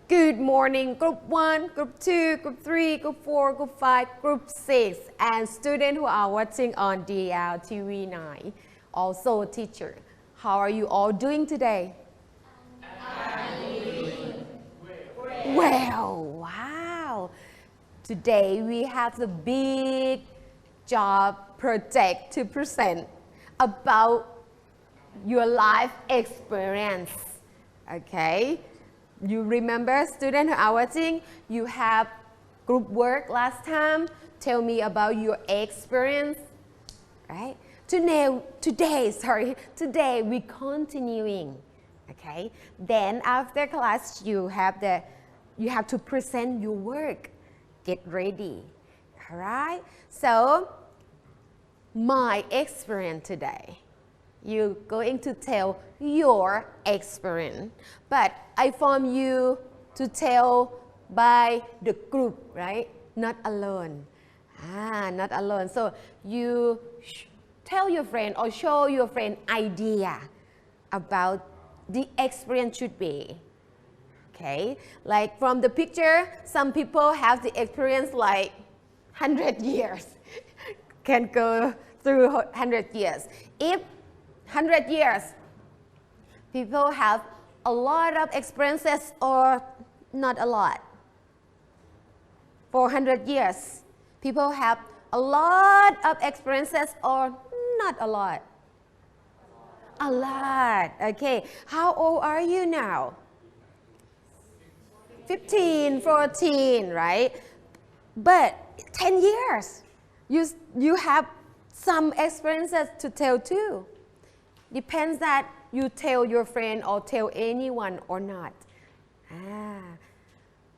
Good morning, Group 1, Group 2, Group 3, Group 4, Group 5, Group 6, and students who are watching on DLTV 9. Also, teacher, how are you all doing today? Well, wow. Today we have the big job project to present about your life experience. Okay? You remember, students who are watching, you have group work last time. Tell me about your experience, right? Today we continuing, okay? Then after class, you have to present your work. Get ready, all right? So, my experience today. You're going to tell your experience, but I want you to tell by the group, right? Not alone. Not alone. So you tell your friend or show your friend idea about the experience should be. Okay, like from the picture, some people have the experience like 100 years, can go through 100 years. If 100 years, people have a lot of experiences or not a lot. For 100 years, people have a lot of experiences or not a lot. A lot. Okay. How old are you now? 15, 14, right? But 10 years, you have some experiences to tell too. Depends that you tell your friend or tell anyone or not.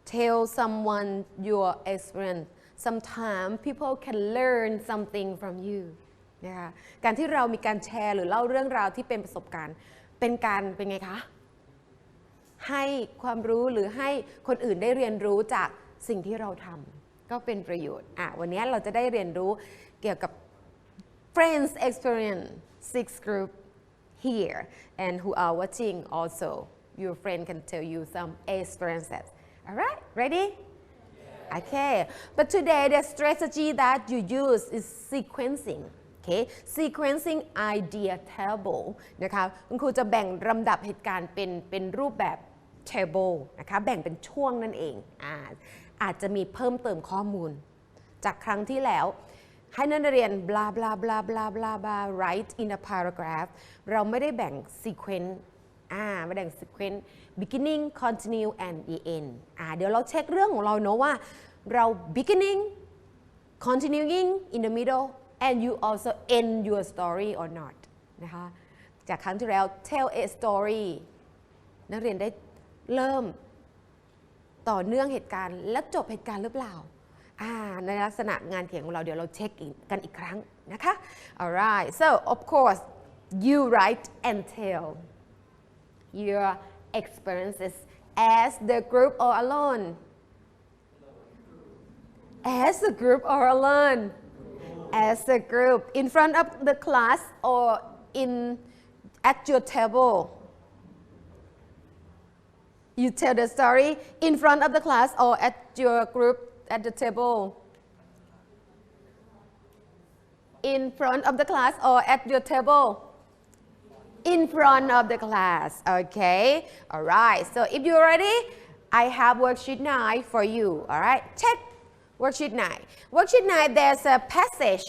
Tell someone your experience. Sometimes people can learn something from you. นะคะการที่เรามีการแชร์หรือเล่าเรื่องราวที่เป็นประสบการณ์เป็นไงคะให้ความรู้หรือให้คนอื่นได้เรียนรู้จากสิ่งที่เราทำก็เป็นประโยชน์วันนี้เราจะได้เรียนรู้เกี่ยวกับ Friends Experience 6 Group here and who are watching also your friend can tell you some experiences. Alright, ready? Okay, but today the strategy that you use is sequencing. Okay, sequencing idea table นะคะคุณครูจะแบ่งลำดับเหตุการณ์เป็นรูปแบบ table นะคะแบ่งเป็นช่วงนั่นเองอาจจะมีเพิ่มเติมข้อมูลจากครั้งที่แล้วให้นักเรียน blah blah blah blah blah blah write in a paragraph เราไม่ได้แบ่ง sequence ไม่แบ่ง sequence beginning continue and the end เดี๋ยวเราเช็คเรื่องของเราเนาะว่าเรา beginning continuing in the middle and you also end your story or not นะคะจากครั้งที่แล้ว tell a story นักเรียนได้เริ่มต่อเนื่องเหตุการณ์และจบเหตุการณ์หรือเปล่าในลักษณะงานเขียนของเราเดี๋ยวเราเช็คกันอีกครั้งนะคะ alright so of course you write and tell your experiences as the group or alone as a group or alone as a group in front of the class or at your table you tell the story in front of the class or at your group at the table in front of the class or at your table in front of the class okay alright so if you're ready I have worksheet 9 for you alright check worksheet 9 there's a passage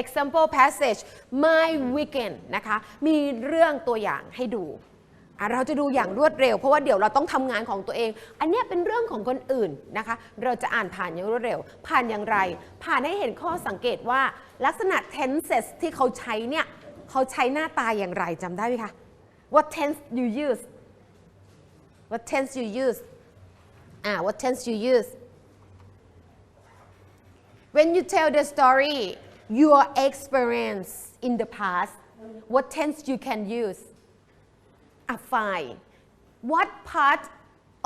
example passage my weekend นะคะมีเรื่องตัวอย่างให้ดูเราจะดูอย่างรวดเร็วเพราะว่าเดี๋ยวเราต้องทำงานของตัวเองอันนี้เป็นเรื่องของคนอื่นนะคะเราจะอ่านผ่านอย่างรวดเร็วผ่านอย่างไรผ่านให้เห็นข้อสังเกตว่าลักษณะ tenses ที่เขาใช้เนี่ยเขาใช้หน้าตาอย่างไรจำได้ไหมคะ What tense you use What tense you use What tense you use When you tell the story your experience in the past what tense you can use fine what part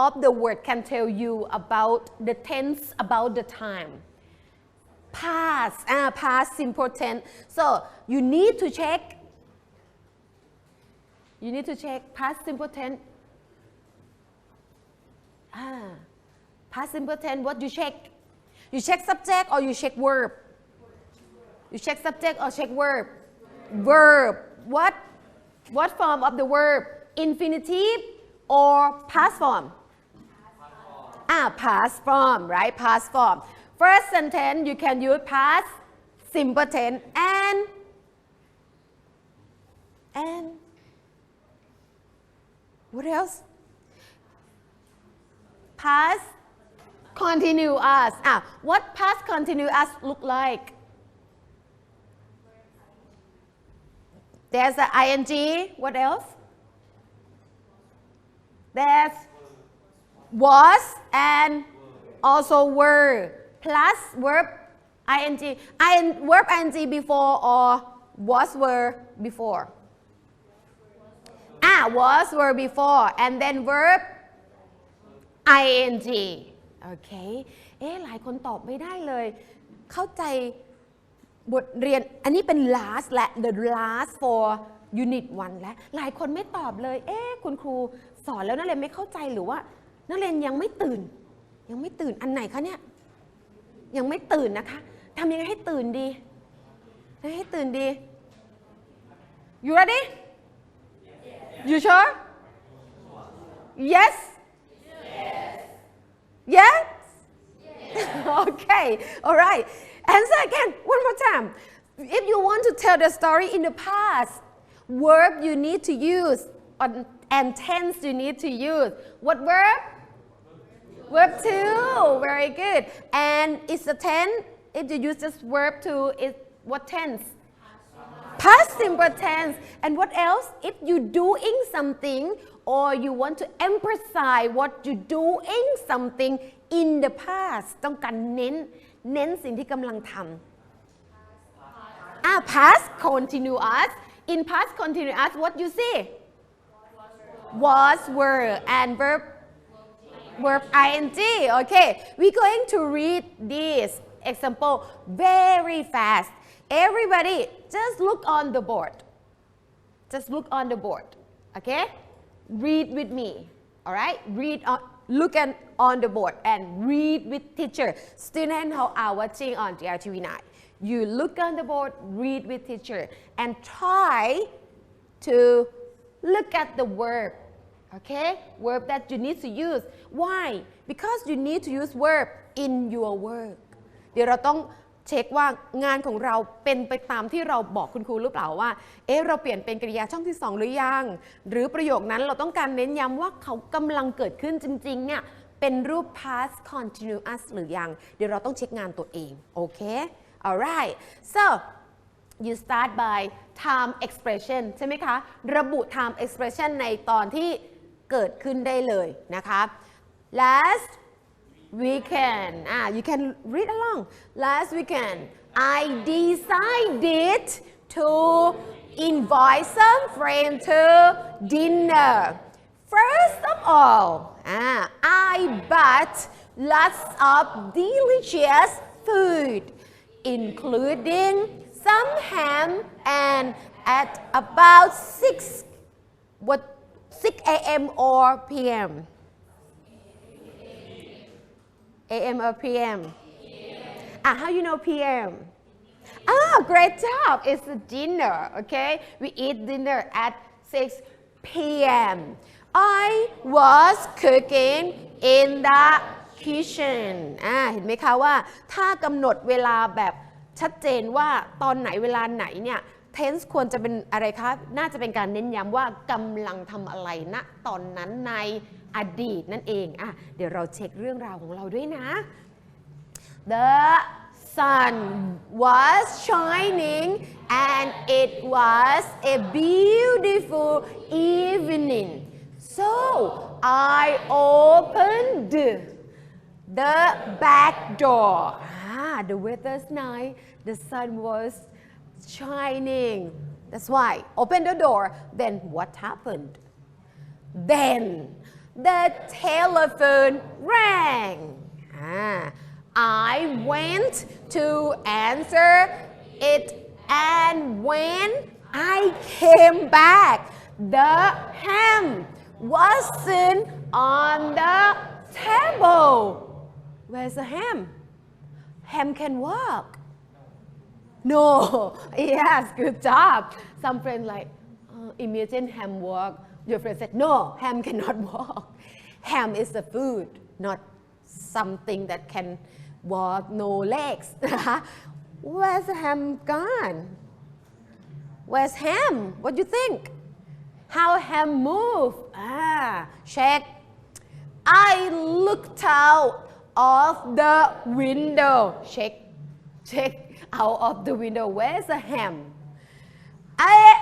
of the word can tell you about the tense about the time past simple tense so you need to check past simple tense past simple tense what you check you check subject or you check verb you check subject or check verb what form of the verb infinitive or past form past form right past form first sentence you can use past simple tense and what else past continuous what past continuous look like there's a ing what else there's was and also were plus verb ing verb ing before or was were before was were before and then verb ing โอเคหลายคนตอบไม่ได้เลยเข้าใจบทเรียนอันนี้เป็น last และ the last for unit 1 และหลายคนไม่ตอบเลยคุณครูสอนแล้วนักเรียนไม่เข้าใจหรือว่านักเรียนยังไม่ตื่นอันไหนคะเนี่ยยังไม่ตื่นนะคะทำยังไงให้ตื่นดีให้ตื่นดี you ready you sure yes yes okay all right answer again one more time if you want to tell the story in the past verb you need to use and tense you need to use what verb verb to very good and it's a tense if you use just verb to is what tense past simple tense and what else if you doing something or you want to emphasize what you doing something in the past ต้องการเน้นสิ่งที่กำลังทำpast continuous in past continuous what you see was were and verb ing okay we're going to read this example very fast everybody just look on the board okay read with me alright look on the board and read with teacher students who are watching on DLTV 9 you look on the board read with teacher and try to look at the verb okay verb that you need to use why because you need to use verb in your work เดี๋ยวเราต้องเช็คว่างานของเราเป็นไปตามที่เราบอกคุณครูหรือเปล่าว่าเราเปลี่ยนเป็นกริยาช่องที่2หรือยังหรือประโยคนั้นเราต้องการเน้นย้ำว่าเขากำลังเกิดขึ้นจริงๆเนี่ยเป็นรูป past continuous หรือยังเดี๋ยวเราต้องเช็คงานตัวเองโอเค alright so you start by time expression ใช่ไหมคะระบุ time expression ในตอนที่เกิดขึ้นได้เลยนะคะ last weekend you can read along last weekend I decided to invite some friends to dinner first of all I bought lots of delicious food including some ham and at about 6 a.m. or p.m. a.m. or p.m. How you know p.m. Great job it's a dinner okay we eat dinner at 6 p.m. I was cooking in the kitchen เห็นไหมคะว่าถ้ากำหนดเวลาแบบชัดเจนว่าตอนไหนเวลาไหนเนี่ย tense ควรจะเป็นอะไรคะน่าจะเป็นการเน้นย้ำว่ากำลังทำอะไรณตอนนั้นในอดีตนั่นเองเดี๋ยวเราเช็คเรื่องราวของเราด้วยนะ The sun was shining and it was a beautiful evening so I opened the back door the weather's nice the sun was shining that's why open the door then what happened then the telephone rang I went to answer it and when I came back the ham wasn't on the table Where's the ham? Ham can walk. No. Yes, good job. Some friends like, imagine ham walk. Your friend said, no, ham cannot walk. Ham is the food, not something that can walk, no legs. Where's the ham gone? Where's ham? What do you think? How ham move? Check. I looked out of the window. Check out of the window. Where's the ham? A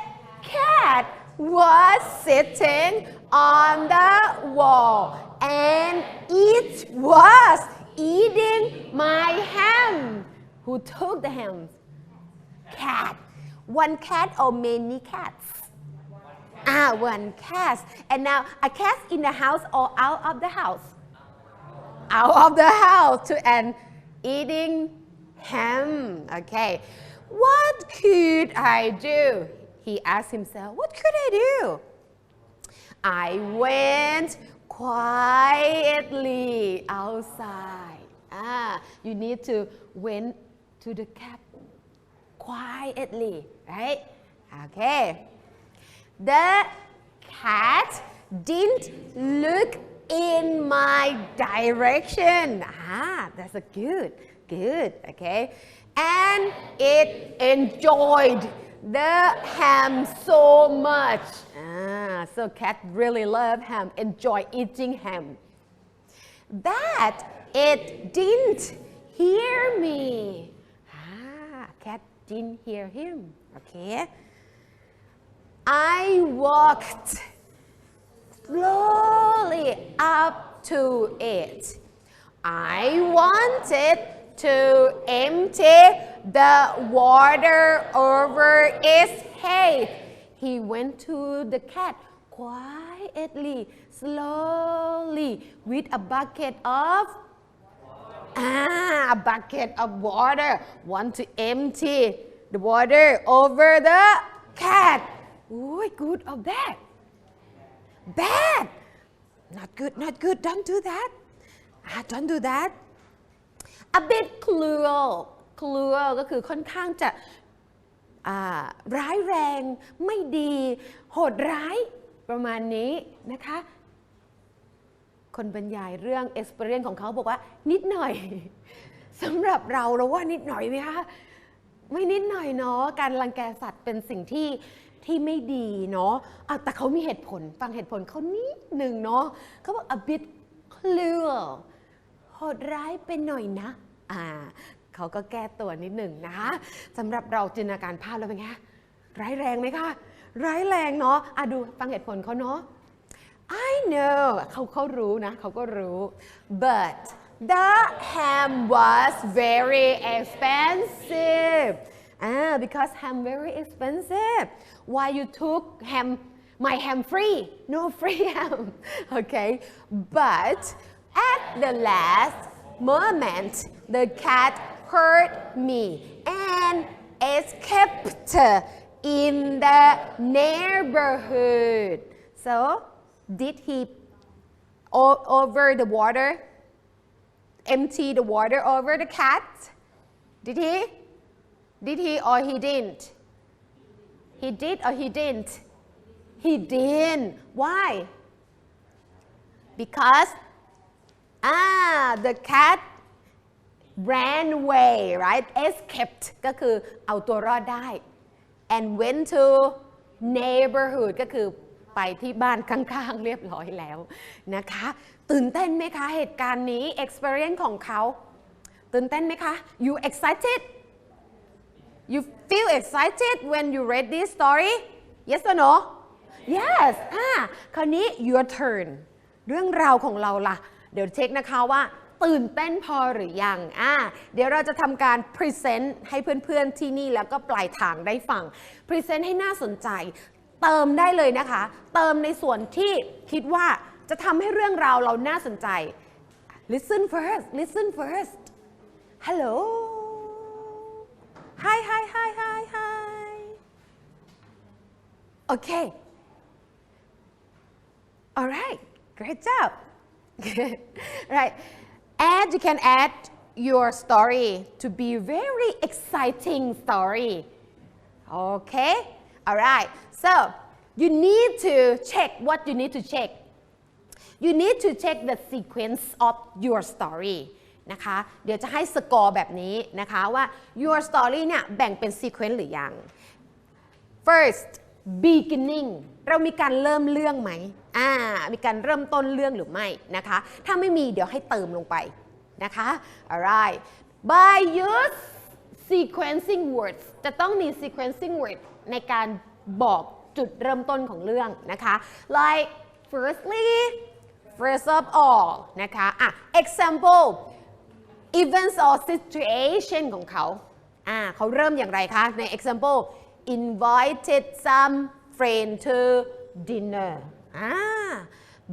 cat was sitting on the wall and it was eating my ham. Who took the ham? Cat. One cat or many cats? One cat. And now a cat in the house or out of the house? Out of the house and eating ham. Okay. What could I do? He asked himself, what could I do? I went quietly outside. You need to went to the cat quietly, right? Okay. The cat didn't look in my direction. That's a good, okay. And it enjoyed the ham so much. So cat really love ham, enjoy eating ham. That it didn't hear me. Cat didn't hear him. Okay. I walked slowly up to it. I wanted to empty the water over its head. He went to the cat quietly, slowly, with a bucket of water. Want to empty the water over the cat. Good or bad? Bad. Not good. Don't do that. Don't do that. A bit cruel ก็คือค่อนข้างจะร้ายแรงไม่ดีโหดร้ายประมาณนี้นะคะคนบรรยายเรื่อง experience ของเขาบอกว่านิดหน่อยสำหรับเราว่านิดหน่อยไหมคะไม่นิดหน่อยเนาะการรังแกสัตว์เป็นสิ่งที่ไม่ดีเนาะแต่เขามีเหตุผลฟังเหตุผลเขานิดหนึ่งเนาะเขาบอก a bit cruel โหดร้ายไปหน่อยนะเขาก็แก้ตัวนิดหนึ่งนะคะสำหรับเราจินตนาการภาพแล้วเป็นไงร้ายแรงไหมคะร้ายแรงเนาะดูฟังเหตุผลเขาเนาะ I know เขารู้นะเขาก็รู้ but the ham was very expensive because ham very expensive why you took my ham free no free ham okay but at the last moment the cat heard me and escaped in the neighborhood so did he over the water empty the water over the cat did he or he didn't he did or he didn't he didn't why because the cat ran away right escaped ก็คือเอาตัวรอดได้ and went to neighborhood ก็คือไปที่บ้านข้างๆเรียบร้อยแล้วนะคะตื่นเต้นไหมคะเหตุการณ์นี้ experience ของเขาตื่นเต้นไหมคะ you excited you feel excited when you read this story yes or no yes คราวนี้ your turn เรื่องราวของเราล่ะเดี๋ยวเช็คนะคะว่าตื่นเต้นพอหรือยังเดี๋ยวเราจะทำการ present ให้เพื่อนๆที่นี่แล้วก็ปลายทางได้ฟัง present ให้น่าสนใจเติมได้เลยนะคะเติมในส่วนที่คิดว่าจะทำให้เรื่องราวเราน่าสนใจ listen first hello hi okay alright great job right add you can add your story to be very exciting story okay alright so you need to check what you need to check you need to check the sequence of your story นะคะเดี๋ยวจะให้สกอร์แบบนี้นะคะว่า your story เนี่ยแบ่งเป็น sequence หรือยัง first beginning เรามีการเริ่มเรื่องไหมมีการเริ่มต้นเรื่องหรือไม่นะคะถ้าไม่มีเดี๋ยวให้เติมลงไปนะคะ alright by use sequencing words จะต้องมี sequencing word ในการบอกจุดเริ่มต้นของเรื่องนะคะ like firstly first of all นะคะexample events or situation ของเขาเขาเริ่มอย่างไรคะใน example invited some friend to dinner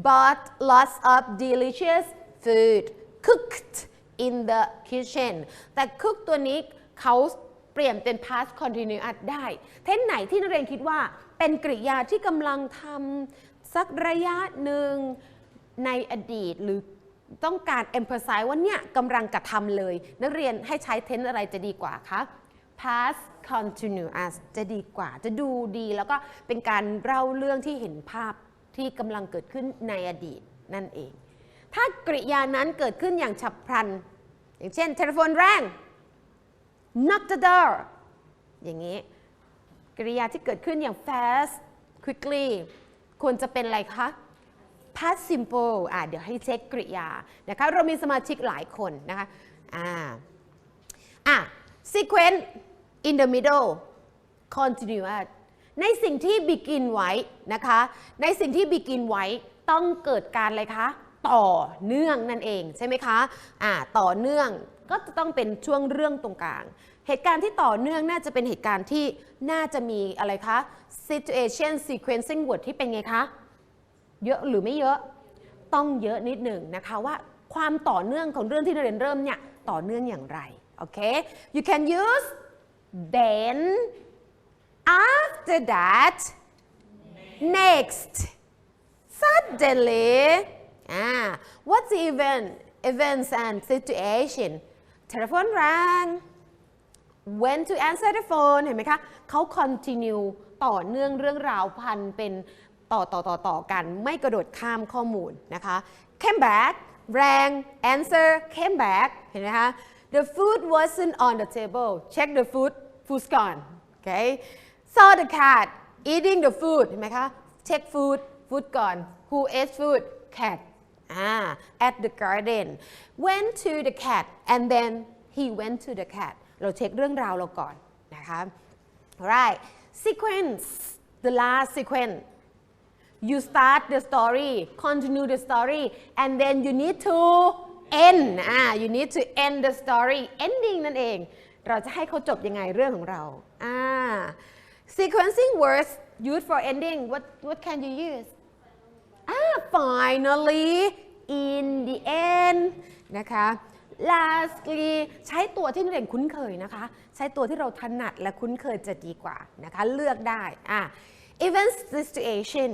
bought lots of delicious food cooked in the kitchen แต่ cook ตัวนี้เขาเปลี่ยนเป็น past continuous ได้เท่นไหนที่นักเรียนคิดว่าเป็นกริยาที่กำลังทำสักระยะหนึ่งในอดีตหรือต้องการ emphasize ว่าเนี่ยกำลังกระทำเลยนักเรียนให้ใช้ tense อะไรจะดีกว่าคะ past continuous จะดีกว่าจะดูดีแล้วก็เป็นการเล่าเรื่องที่เห็นภาพที่กำลังเกิดขึ้นในอดีตนั่นเองถ้ากริยานั้นเกิดขึ้นอย่างฉับพลันอย่างเช่น telephone rang knock the door อย่างนี้กริยาที่เกิดขึ้นอย่าง fast quickly ควรจะเป็นอะไรคะ past simple เดี๋ยวให้เช็คกริยานะคะเรามีสมาชิกหลายคนนะคะsequence in the middle continuous ในสิ่งที่ begin ไว้นะคะในสิ่งที่ begin ไว้ต้องเกิดการอะไรคะต่อเนื่องนั่นเองใช่ไหมคะต่อเนื่องก็จะต้องเป็นช่วงเรื่องตรงกลางเหตุการณ์ที่ต่อเนื่องน่าจะเป็นเหตุการณ์ที่น่าจะมีอะไรคะ situation sequencing word ที่เป็นไงคะเยอะหรือไม่เยอะต้องเยอะนิดหนึ่งนะคะว่าความต่อเนื่องของเรื่องที่เราเรียนเริ่มเนี่ยต่อเนื่องอย่างไรโอเค you can use then after that next suddenly what's the events and situation telephone rang went to answer the phone เห็นไหมคะเขา continue ต่อเนื่องเรื่องราวพันเป็นต่อกันไม่กระโดดข้ามข้อมูลนะคะ came back rang answer came back เห็นไหมคะ the food wasn't on the table check the food's gone okay saw the cat eating the food เห็นไหมคะ check food ก่อน who ate food cat at the garden went to the cat and then he went to the cat เราเช็คเรื่องราวเราก่อนนะคะ right sequence the last sequence you start the story continue the story and then you need to end you need to end the story ending นั่นเองเราจะให้เขาจบยังไงเรื่องของเราsequencing words used for ending what can you use finally in the end นะคะ lastly ใช้ตัวที่นักเรียนคุ้นเคยนะคะใช้ตัวที่เราถนัดและคุ้นเคยจะดีกว่านะคะเลือกได้event situation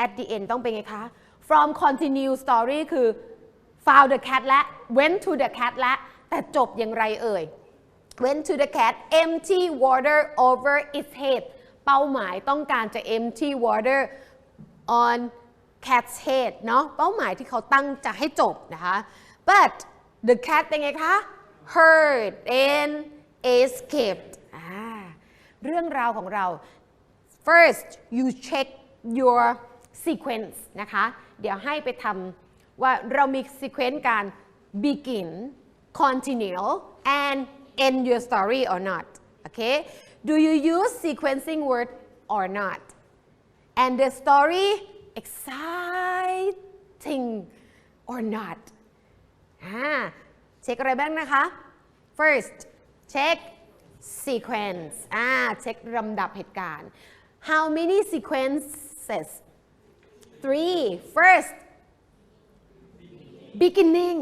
at the end ต้องเป็นไงคะ from continue story คือ found the cat และ went to the cat และแต่จบอย่างไรเอ่ย went to the cat empty water over its head เป้าหมายต้องการจะ empty water on cat's head เนาะเป้าหมายที่เขาตั้งจะให้จบนะคะ but the cat เป็นไงคะ heard and escaped เรื่องราวของเรา first you check your sequence นะคะเดี๋ยวให้ไปทำว่าเรามี sequence การ begin continue and end your story or not okay do you use sequencing word or not and the story exciting or not เช็คอะไรบ้างนะคะ first check sequence เช็คลำดับเหตุการณ์ how many sequences 3 first beginning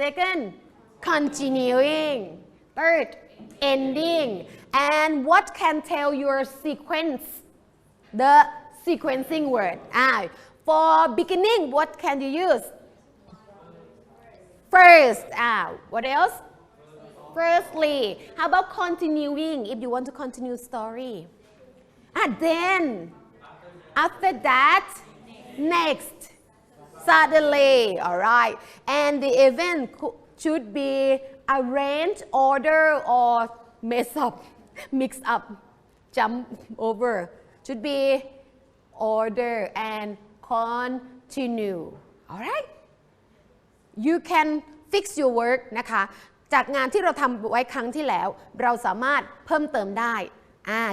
second continuing third ending and what can tell your sequence the sequencing word for beginning what can you use first what else firstly how about continuing if you want to continue story then after that next suddenly alright and the event should be arranged order or mess up mix up jump over should be order and continue alright you can fix your work นะคะจากงานที่เราทำไว้ครั้งที่แล้วเราสามารถเพิ่มเติมได้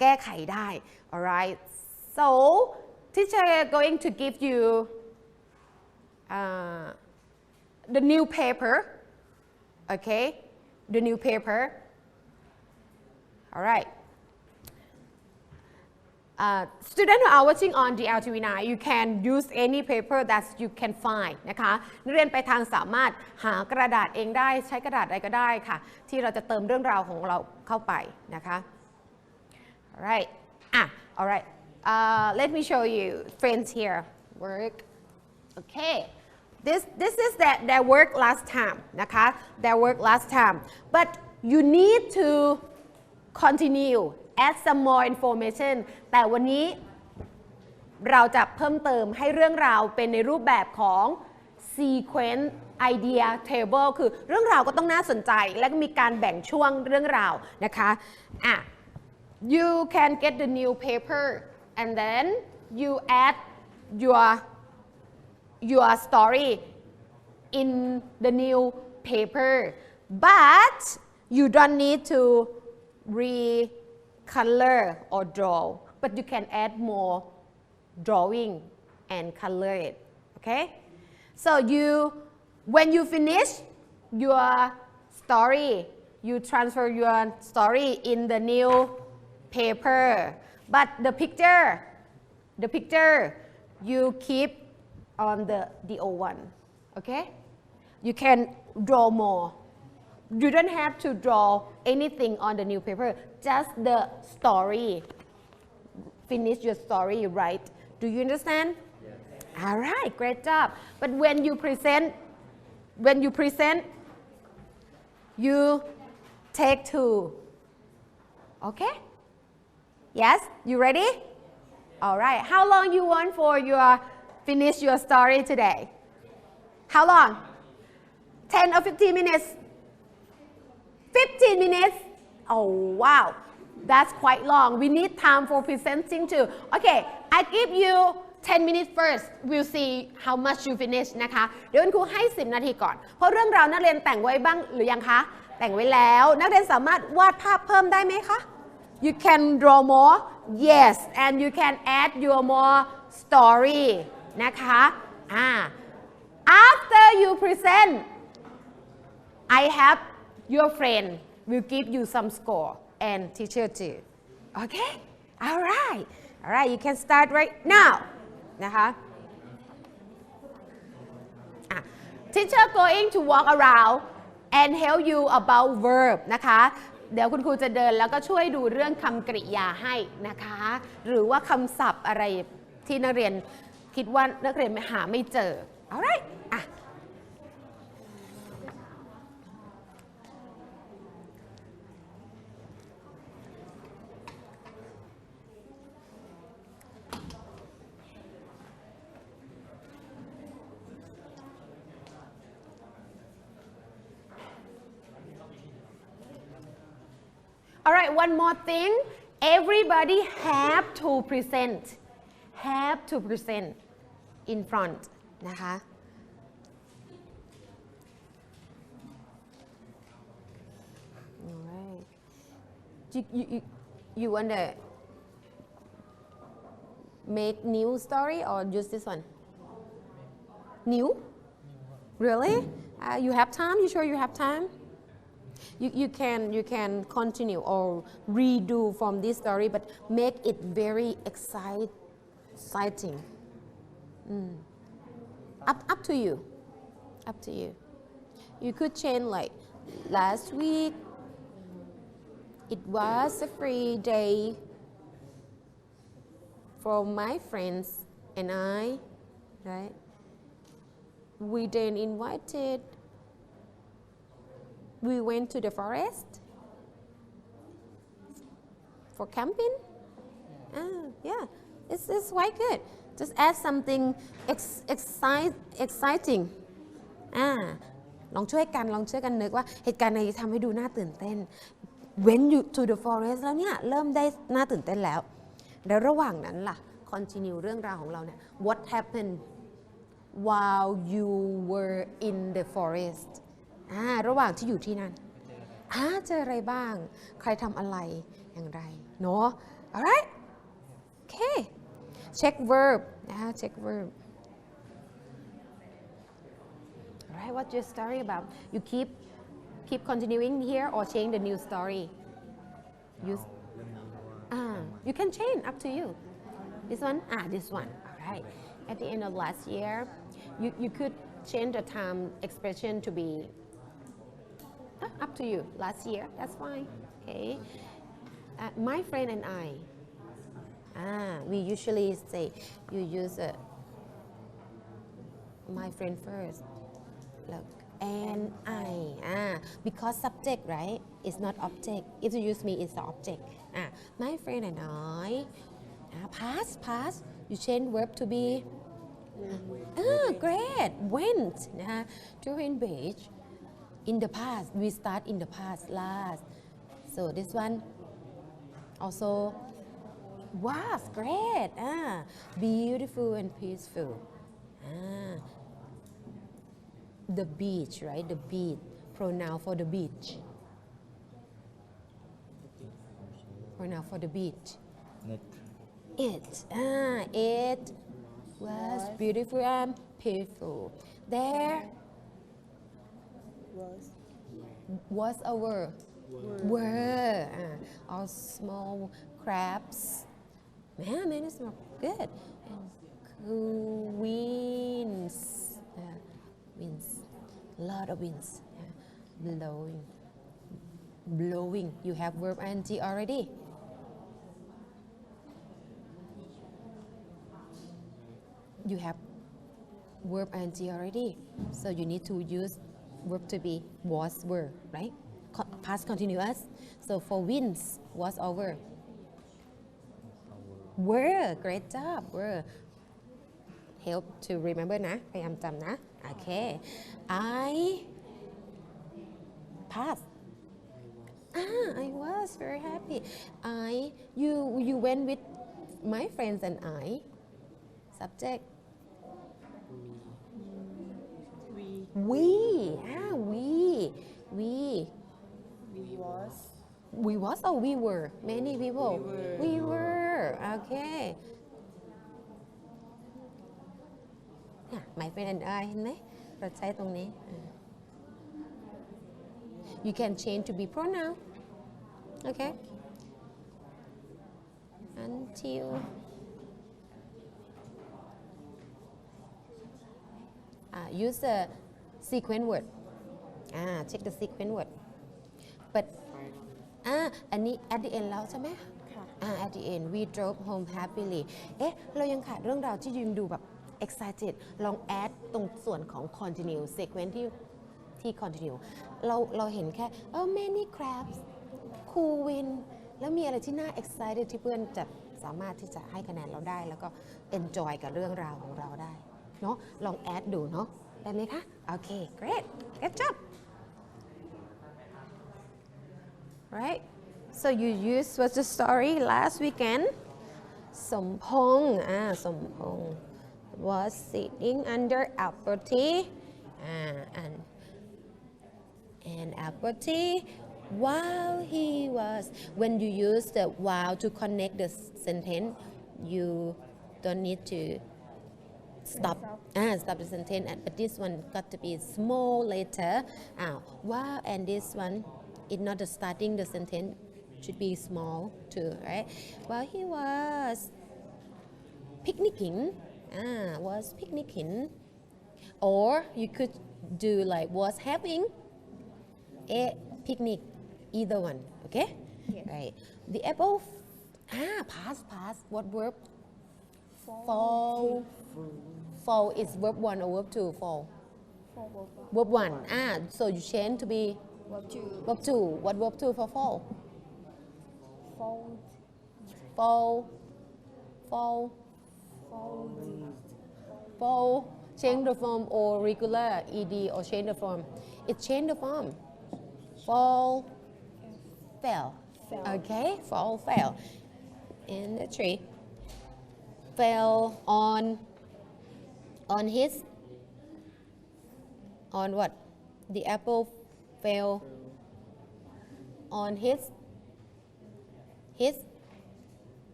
แก้ไขได้ alright so teacher going to give you the new paper okay the new paper alright students who are watching on DLTV now you can use any paper that you can find นะคะนักเรียนไปทางสามารถหากระดาษเองได้ใช้กระดาษอะไรก็ได้ค่ะที่เราจะเติมเรื่องราวของเราเข้าไปนะคะ alright alright let me show you friends here work okay this is their work last time นะคะ their work last time but you need to continue add some more information แต่วันนี้เราจะเพิ่มเติมให้เรื่องราวเป็นในรูปแบบของ sequence idea table คือเรื่องราวก็ต้องน่าสนใจและก็มีการแบ่งช่วงเรื่องราวนะคะyou can get the new paper and then you add your story in the new paper but you don't need to color or draw but you can add more drawing and color it okay so when you finish your story you transfer your story in the new paper but the picture you keep on the old one okay you can draw more you don't have to draw anything on the new paper just the story finish your story right do you understand yes. all right great job but when you present you take two okay yes you ready all right how long you want for your finish your story today how long 10 or 15 minutes 15 minutes oh wow that's quite long we need time for presenting too okay I give you 10 minutes first we'll see how much you finish นะคะเดี๋ยวคุณครูให้10นาทีก่อนเพราะเรื่องราวนักเรียนแต่งไว้บ้างหรือยังคะแต่งไว้แล้วนักเรียนสามารถวาดภาพเพิ่มได้ไหมคะ you can draw more yes and you can add your more story นะคะafter you present I have your friend will give you some score and teacher too okay all right you can start right now นะคะ teacher going to walk around and help you about verb นะคะเดี๋ยวคุณครูจะเดินแล้วก็ช่วยดูเรื่องคำกริยาให้นะคะหรือว่าคำศัพท์อะไรที่นักเรียนคิดว่านักเรียนหาไม่เจอ alright Alright, one more thing. Everybody have to present in front นะคะ Alright. You want to make new story or just this one? New? Really? You have time? You sure you have time?You can continue or redo from this story, but make it very exciting. Up to you. Up to you. You could change like last week. It was a free day for my friends and I, right? We then invited we went to the forest for camping. Yeah, it's quite good. Just add something exciting. ลองช่วยกันนึกว่าเหตุการณ์ไหนทำให้ดูน่าตื่นเต้น When you to the forest แล้วเนี่ยเริ่มได้น่าตื่นเต้นแล้วแล้วระหว่างนั้นล่ะ continue เรื่องราวของเราเนี่ย What happened while you were in the forest ระหว่างที่อยู่ที่นั่นเจออะไรบ้างใครทำอะไรอย่างไรเนาะ alright okay check verb check verb alright what's your story about you keep continuing here or change the new story you can change up to you this one alright at the end of last year you could change the time expression to be up to you last year that's fine okay my friend and I we usually say you use my friend first look and I because subject right is not object if you use me it's the object my friend and I past you change verb to be great went during beach in the past we start in the past last so this one also was great beautiful and peaceful the beach right the beach pronoun for the beach pronoun for the beach it was beautiful and peaceful there was our were all small crabs man it's not good and cool winds a lot of winds blowing you have verb ing already you have verb ing already so you need to use verb to be was were right past continuous so for winds was over were great job were help to remember นะพยายามจำนะโอเค I pass I was very happy you went with my friends and I subject we was or we were many people we were okay my friend and I เห็นไหมเราใช้ตรงนี้ you can change to be pronoun okay until use the sequence word check the sequence word but อันนี้ at the end แล้วใช่ไหมat the end we drove home happily เรายังขาดเรื่องราวที่ยังดูแบบ excited ลอง add ตรงส่วนของ continue sequence ที่ continue เราเห็นแค่many crabs cool wind แล้วมีอะไรที่น่า excited ที่เพื่อนจะสามารถที่จะให้คะแนนเราได้แล้วก็ enjoy กับเรื่องราวของเราได้เนาะลอง add ดูเนาะได้ไหมคะโอเค great good job right so you used what's the story last weekend สมพงษ์สมพงษ์ was sitting under apple tree and apple tree while he was when you use the while to connect the sentence you don't need to stop the sentence but this one got to be small letter while and this one is not the starting the sentence should be small too right while he was picnicking or you could do like was having a picnic either one okay right the apple past what verb fall is verb 1 or verb 2 fall verb 1 so you change to be Verb 2. verb 2 what verb 2 for fall Fold. fall fall Fold. fall change the form or regular ed or change the form it change the form fall fell Fell. okay fall fell in the tree fell on his on what the apple fell on his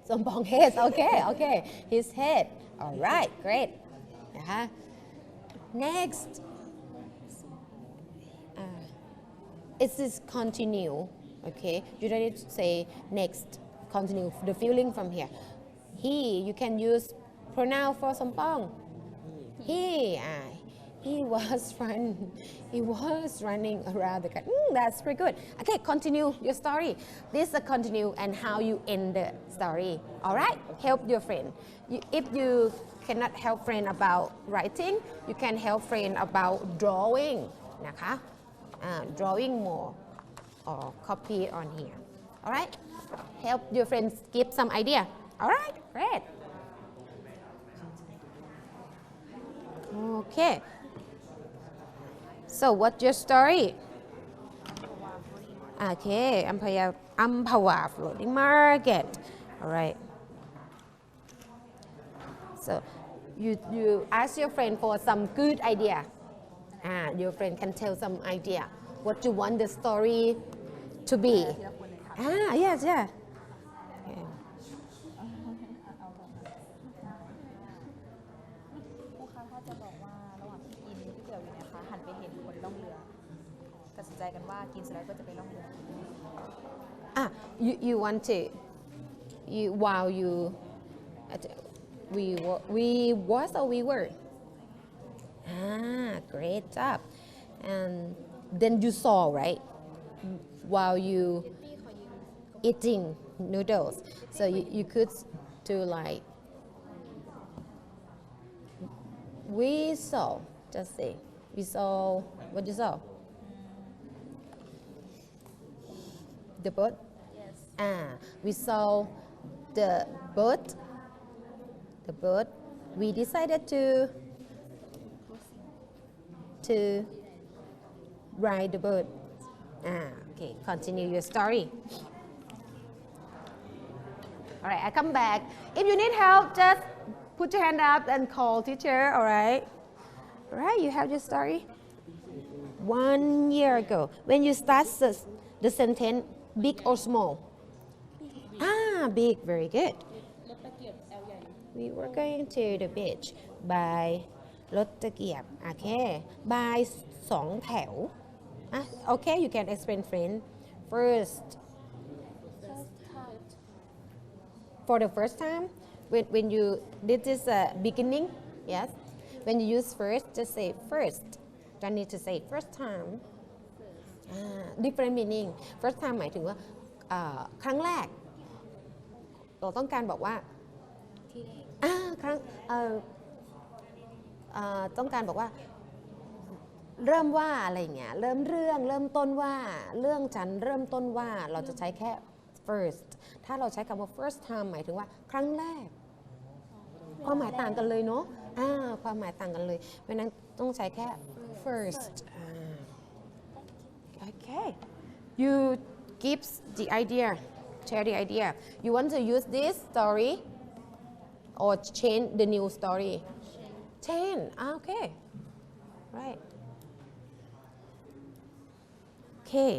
สมปอง head okay his head all right great นะคะ next it is continue okay you don't need to say next continue the feeling from here he you can use pronoun for สมปอง he was running around the garden. That's pretty good. Okay, continue your story. This is a continue and how you end the story. All right? Help your friend. If you cannot help friend about writing, you can help friend about drawing. นะคะ drawing more or copy on here. All right? Help your friends give some idea. All right? Great. Okay. So what's your story? Okay, Amphawa Floating Market. All right. So you ask your friend for some good idea. Your friend can tell some idea what you want the story to be. Yes, yeah. Okay. ครูคะถ้าจะบอกว่าระหว่างที่กินที่เกี่ยวอยู่นะคะหันไปเห็นคนล่องเรือตัดสินใจกันว่ากินเสร็จแล้วก็จะไปล่องเรือ You want to while you we was or we were great job and then you saw right while you eating noodles so you could do like we saw just say we saw what you saw the boat Yes. We saw the boat we decided to ride the boat okay continue your story all right I come back if you need help just put your hand up and call teacher all right you have your story 1 year ago when you start the sentence big or small big very good we were going to the beach by รถตะเกียบ okay by 2 แถวokay you can explain friend first for the first time when you this is a beginning yes when you use first just say first don't need to say first time different meaning first time หมายถึงว่าครั้งแรกเราต้องการบอกว่าต้องการบอกว่าเริ่มว่าอะไรอย่างเงี้ยเริ่มต้นว่าเรื่องฉันเริ่มต้นว่าเราจะใช้แค่ first ถ้าเราใช้คำว่า first time หมายถึงว่าครั้งแรกความหมายต่างกันเลยเนาะความหมายต่างกันเลยเพราะนั้นต้องใช้แค่ first okay you give the idea share the idea you want to use this story or change the new story change okay right okay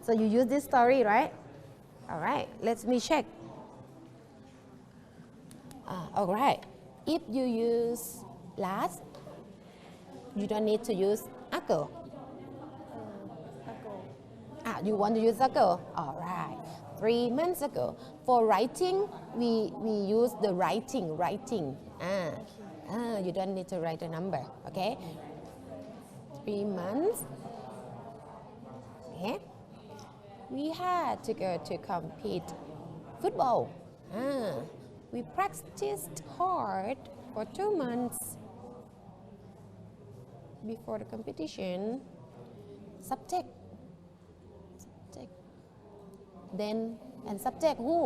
so you use this story right all right let me check all right if you use last you don't need to use ago you want to use ago all right 3 months ago for writing we use the writing you don't need to write the number okay 3 months okay we had to go to compete football we practiced hard for 2 months before the competition subject then and subject who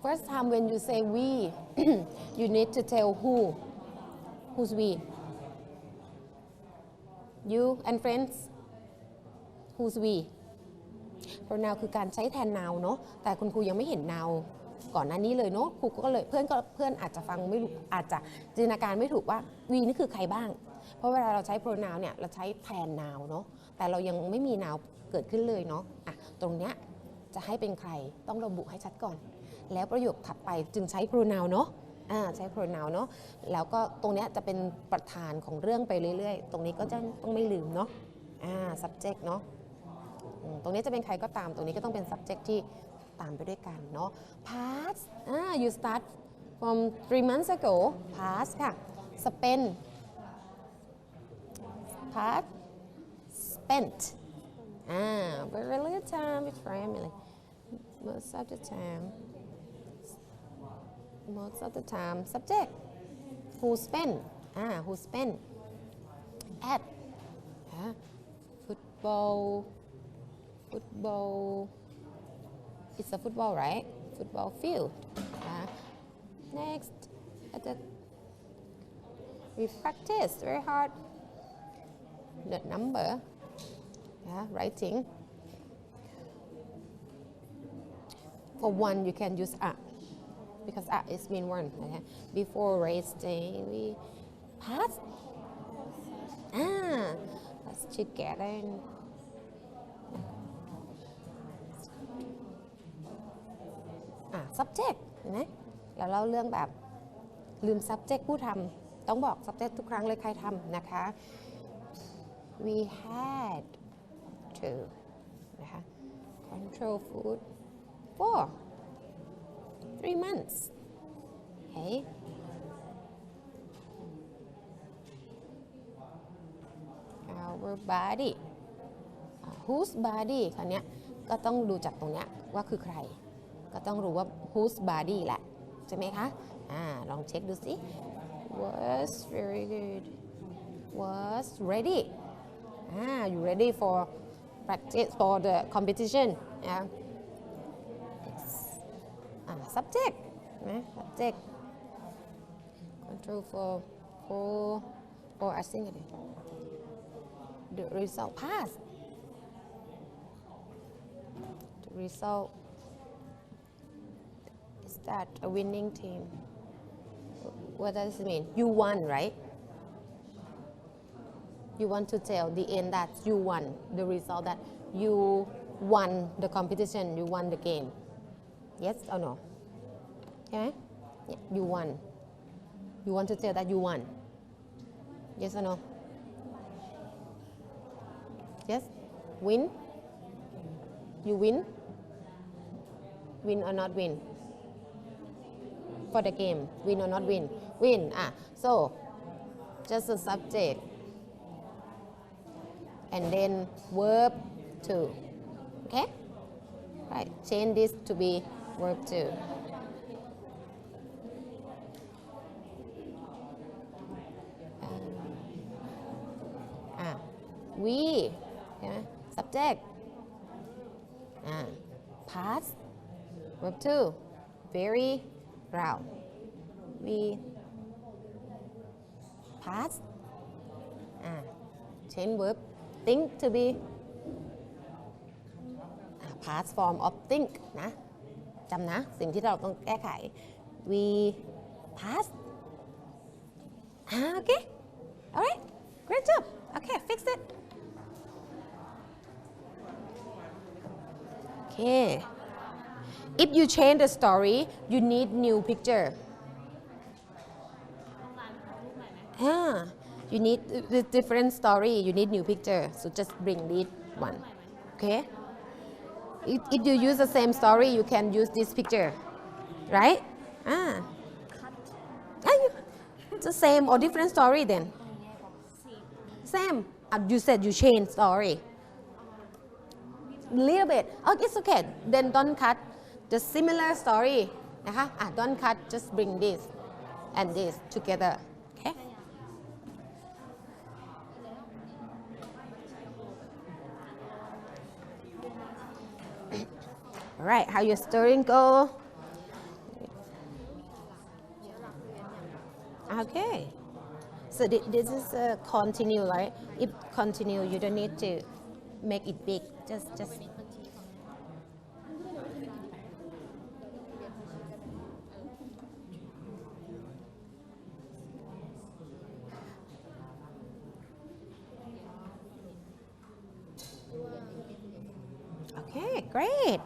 first time when you say we you need to tell who's we you and friends who's we pronoun คือการใช้แทน noun เนาะแต่คุณครูยังไม่เห็น noun ก่อนหน้านี้เลยเนาะครูก็เลยเพื่อนอาจจะฟังไม่รู้อาจจะจินตนาการไม่ถูกว่า we นี่คือใครบ้างเพราะเวลาเราใช้ pronoun เนี่ยเราใช้แทน noun เนาะแต่เรายังไม่มี noun เกิดขึ้นเลยเนาะอ่ะตรงเนี้ยจะให้เป็นใครต้องระบุให้ชัดก่อนแล้วประโยคถัดไปจึงใช้ pronoun เนาะใช้ pronoun เนาะแล้วก็ตรงเนี้ยจะเป็นประธานของเรื่องไปเรื่อยๆตรงนี้ก็จะต้องไม่ลืมเนาะsubject เนาะตรงนี้จะเป็นใครก็ตามตรงนี้ก็ต้องเป็น subject ที่ตามไปด้วยกันเนาะ past you start from 3 months ago past ค่ะ spend past spent very little time with family most of the time subject who spend at football it's a football right football field next we practice very hard the number writing for one you can use a because a is mean one before race day we pass let's together subject นะเราเล่าเรื่องแบบลืม subject ผู้ทำต้องบอก subject ทุกครั้งเลยใครทำนะคะ we had to นะคะ control food for 3 months okay our body whose body คราวเนี้ยก็ต้องดูจากตรงเนี้ยว่าคือใครก็ต้องรู้ว่า whose body แหละใช่ไหมคะลองเช็คดูสิ was very good was ready you ready for practice for the competition subject นะ subject control for I think the result pass the result that a winning team what does it mean you won right you want to tell the end that you won the result that you won the competition you won the game yes or no okay yeah, you won you want to tell that you won yes or no yes win you win or not win for the game win or not win so just a subject and then verb to okay right change this to be verb to we subject past verb to very proud we past change verb think to be past form of think นะจำนะสิ่งที่เราต้องแก้ไข we pass okay alright great job okay fix it okay if you change the story you need new picture you need the different story you need new picture so just bring this one okay if you use the same story you can use this picture right it's the same or different story then same you said you change story little bit oh it's okay then don't cut the similar story นะคะdon't cut just bring this and this together okay alright how your story go okay so this is continue right if continue you don't need to make it big just okay great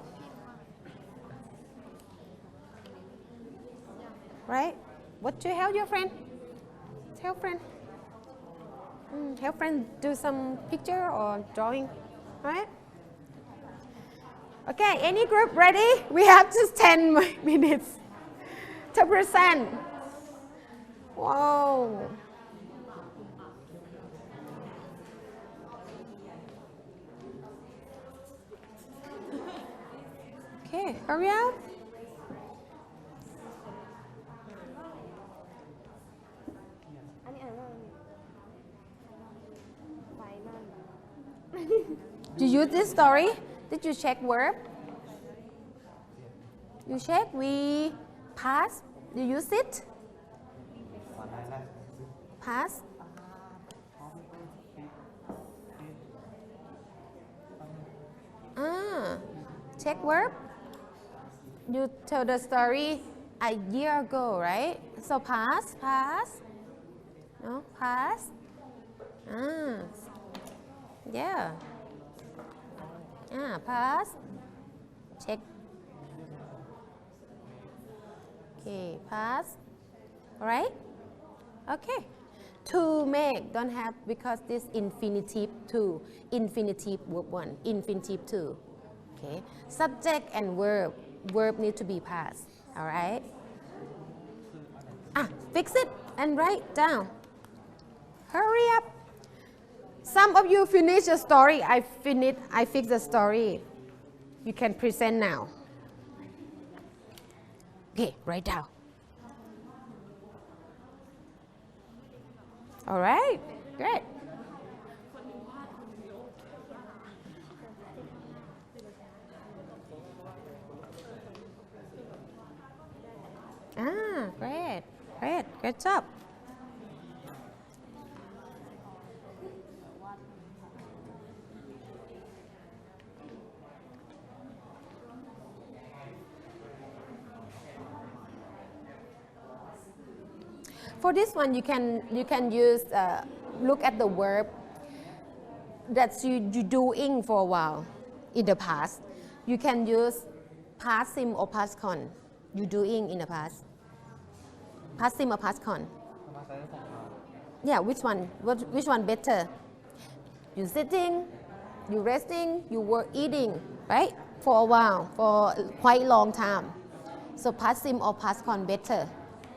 right what to help your friend help friend help friend do some picture or drawing right okay any group ready we have just 10 minutes to present wow okay hurry up you use this story did you check verb you check we pass you use it pass check verb you tell the story a year ago right so pass no pass yeah pass check okay pass all right okay to make don't have because this infinitive to infinitive verb 1 infinitive 2 okay subject and verb need to be past all right fix it and write down hurry up some of you finish the story I fix the story you can present now okay write down all right great great job for this one you can use look at the verb that you doing for a while in the past you can use past sim or past con you doing in the past past sim or past con yeah which one better you sitting you resting you were eating right for a while for quite long time so past sim or past con better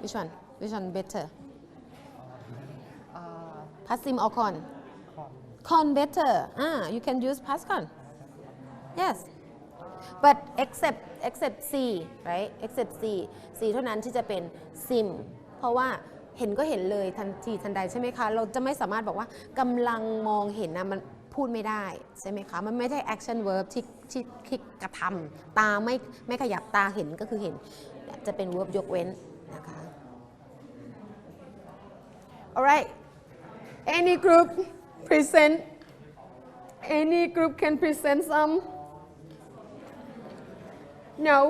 which one better past sim or con con better you can use past con yes but except C right except C เท่านั้นที่จะเป็น sim เพราะว่าเห็นก็เห็นเลยทันทีทันใดใช่ไหมคะเราจะไม่สามารถบอกว่ากำลังมองเห็นนะมันพูดไม่ได้ใช่ไหมคะมันไม่ใช่ action verb ที่กระทำตาไม่ขยับตาเห็นก็คือเห็นจะเป็น verb ยกเว้นนะคะ alright any group present any group can present some no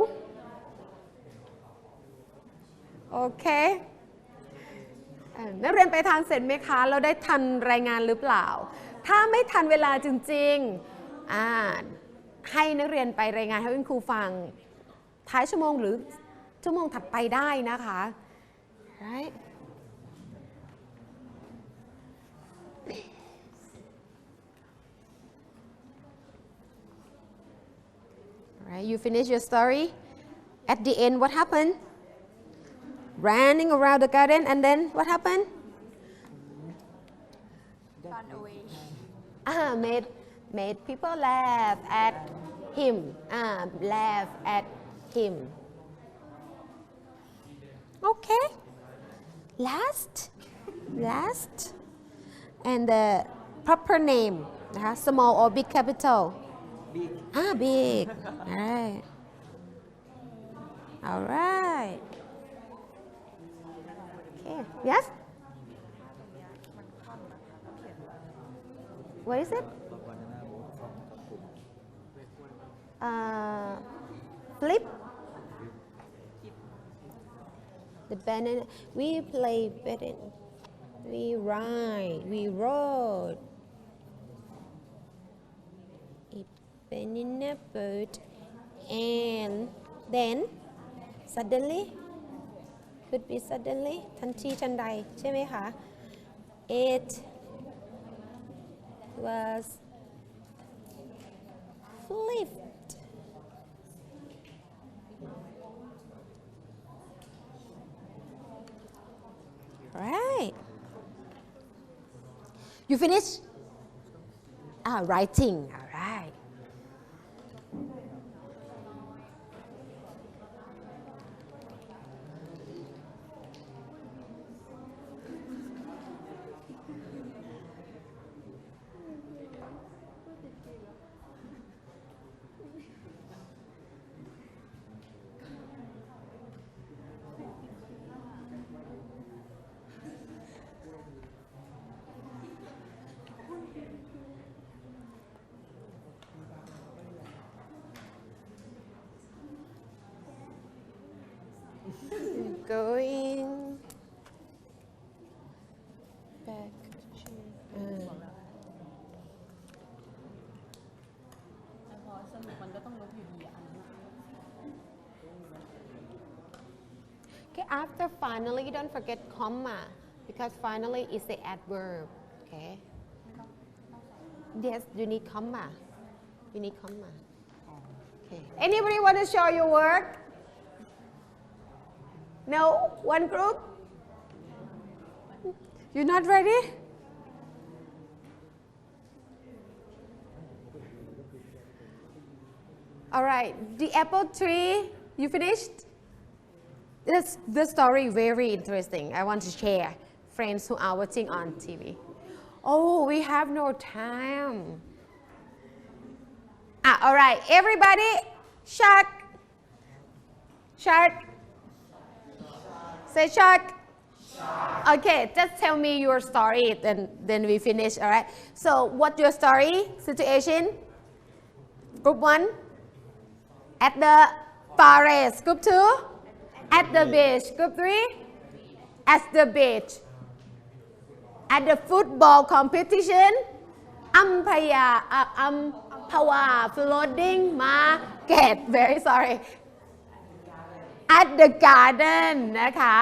โอเคนักเรียนไปทานเสร็จไหมคะเราได้ทันรายงานหรือเปล่าถ้าไม่ทันเวลาจริงๆให้นักเรียนไปรายงานให้คุณครูฟังท้ายชั่วโมงหรือชั่วโมงถัดไปได้นะคะ right Right, you finish your story. At the end, what happened? Running around the garden, and then what happened? Run away. Made people laugh at him laugh at him okay last and the proper name นะคะ small or big capital big alright okay yes what is it flip the banana we play banana we ride we rode it banana boat and then suddenly could be suddenly ทันทีทันใดใช่ไหมคะ it was flipped right you finish writing all right going back to พอสรุปมันก็ต้องลบอยู่ดีอันนั้น okay after finally don't forget comma because finally is the adverb okay yes you need comma okay anybody want to show your work no one group you're not ready all right the apple tree you finished this story very interesting I want to share friends who are watching on TV oh we have no time all right everybody shark say shark okay just tell me your story then we finish all right so what's your story situation group 1 at the forest group 2 at the beach group 3 at the beach at the football competition อัมพวา floating market very sorry at the garden นะคะ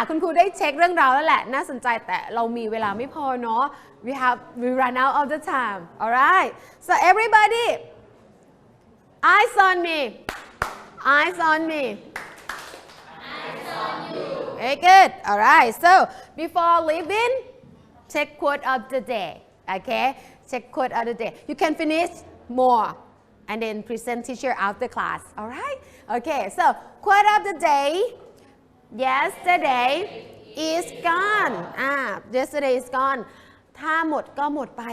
คุณครูได้เช็คเรื่องราวแล้วแหละน่าสนใจแต่เรามีเวลาไม่พอเนาะ we run out of the time alright so everybody eyes on me eyes on me very good alright so before leaving check quote of the day okay check quote of the day you can finish more and then present teacher after class alright okay so quote of the day yesterday is gone yesterday is gone ถ้าหมดก็หมดไป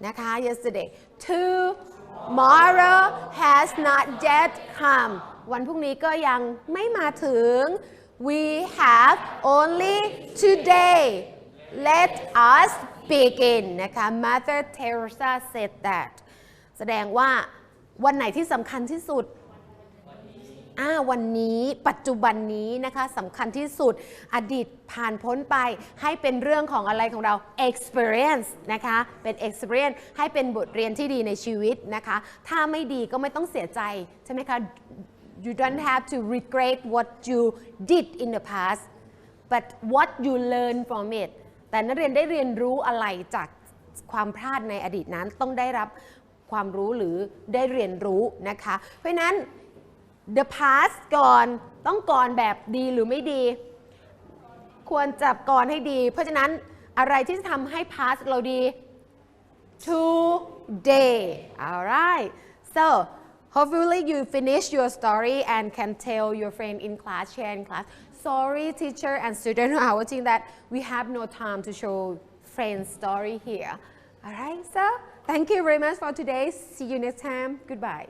นะคะ yesterday tomorrow has not yet come วันพรุ่งนี้ก็ยังไม่มาถึง we have only today let us begin นะคะ Mother Teresa said that แสดงว่าวันไหนที่สำคัญที่สุดวันนี้ปัจจุบันนี้นะคะสำคัญที่สุดอดีตผ่านพ้นไปให้เป็นเรื่องของอะไรของเรา experience นะคะเป็น experience ให้เป็นบทเรียนที่ดีในชีวิตนะคะถ้าไม่ดีก็ไม่ต้องเสียใจใช่ไหมคะ you don't have to regret what you did in the past but what you learn from it แต่นักเรียนได้เรียนรู้อะไรจากความพลาดในอดีตนั้นต้องได้รับความรู้หรือได้เรียนรู้นะคะเพราะนั้นthe past ก่อนต้องก่อนแบบดีหรือไม่ดีควรจับก่อนให้ดีเพราะฉะนั้นอะไรที่จะทำให้ past เราดี today alright so Hopefully you finish your story and can tell your friend in class, share in class. Sorry, teacher and student are watching that we have no time to show friend's story here. Alright, so thank you very much for today. See you next time. Goodbye.